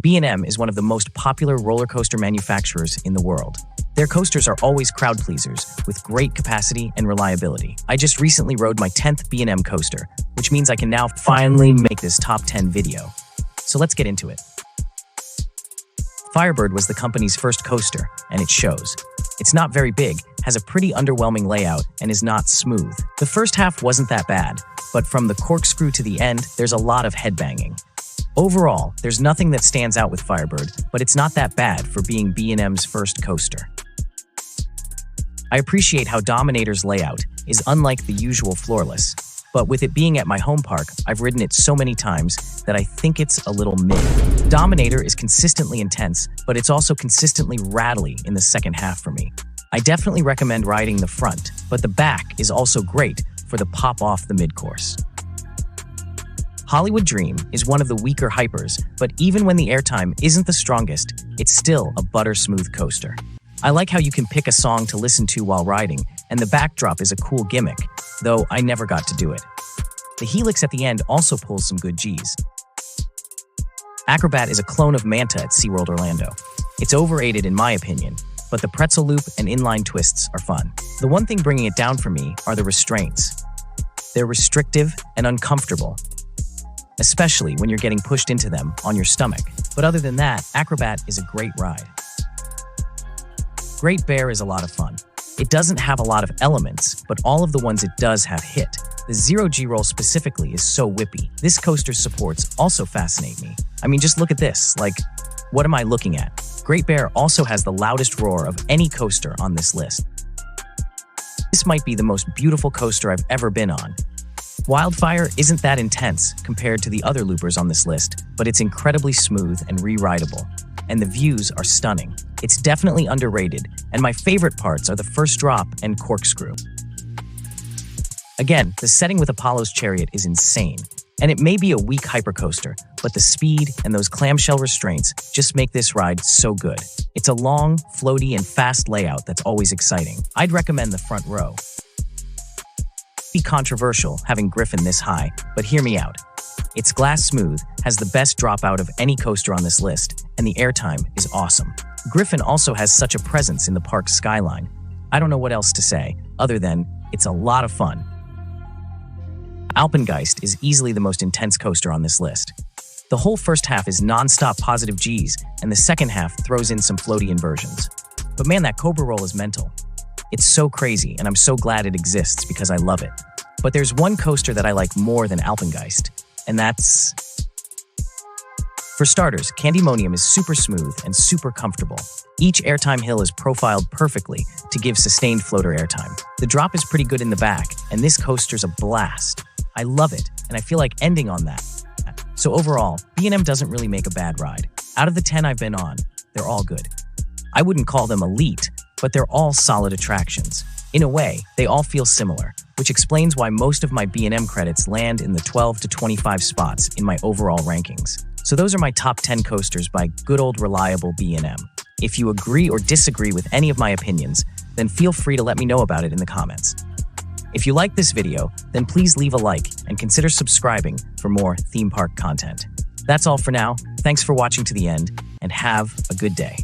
B&M is one of the most popular roller coaster manufacturers in the world. Their coasters are always crowd pleasers with great capacity and reliability. I just recently rode my 10th B&M coaster, which means I can now finally make this top 10 video. So let's get into it. Firebird was the company's first coaster, and it shows. It's not very big, has a pretty underwhelming layout, and is not smooth. The first half wasn't that bad, but from the corkscrew to the end, there's a lot of headbanging. Overall, there's nothing that stands out with Firebird, but it's not that bad for being B&M's first coaster. I appreciate how Dominator's layout is unlike the usual floorless, but with it being at my home park, I've ridden it so many times that I think it's a little mid. Dominator is consistently intense, but it's also consistently rattly in the second half for me. I definitely recommend riding the front, but the back is also great for the pop off the mid-course. Hollywood Dream is one of the weaker hypers, but even when the airtime isn't the strongest, it's still a butter-smooth coaster. I like how you can pick a song to listen to while riding, and the backdrop is a cool gimmick, though I never got to do it. The helix at the end also pulls some good Gs. Acrobat is a clone of Manta at SeaWorld Orlando. It's overrated in my opinion, but the pretzel loop and inline twists are fun. The one thing bringing it down for me are the restraints. They're restrictive and uncomfortable, especially when you're getting pushed into them on your stomach. But other than that, Acrobat is a great ride. Great Bear is a lot of fun. It doesn't have a lot of elements, but all of the ones it does have hit. The Zero G roll specifically is so whippy. This coaster's supports also fascinate me. I mean, just look at this. Like, what am I looking at? Great Bear also has the loudest roar of any coaster on this list. This might be the most beautiful coaster I've ever been on. Wildfire isn't that intense compared to the other loopers on this list, but it's incredibly smooth and re-rideable. And the views are stunning. It's definitely underrated, and my favorite parts are the first drop and corkscrew. Again, the setting with Apollo's Chariot is insane, and it may be a weak hypercoaster, but the speed and those clamshell restraints just make this ride so good. It's a long, floaty, and fast layout that's always exciting. I'd recommend the front row. Be controversial having Griffin this high, but hear me out. It's glass smooth, has the best dropout of any coaster on this list, and the airtime is awesome. Griffin also has such a presence in the park's skyline. I don't know what else to say, other than it's a lot of fun. Alpinist is easily the most intense coaster on this list. The whole first half is non-stop positive Gs, and the second half throws in some floaty inversions. But man, that Cobra roll is mental. It's so crazy, and I'm so glad it exists because I love it. But there's one coaster that I like more than Alpinist, and that's... For starters, Demonium is super smooth and super comfortable. Each airtime hill is profiled perfectly to give sustained floater airtime. The drop is pretty good in the back, and this coaster's a blast. I love it, and I feel like ending on that. So overall, B&M doesn't really make a bad ride. Out of the 10 I've been on, they're all good. I wouldn't call them elite, but they're all solid attractions. In a way, they all feel similar, which explains why most of my B&M credits land in the 12 to 25 spots in my overall rankings. So those are my top 10 coasters by good old reliable B&M. If you agree or disagree with any of my opinions, then feel free to let me know about it in the comments. If you like this video, then please leave a like and consider subscribing for more theme park content. That's all for now. Thanks for watching to the end, and have a good day.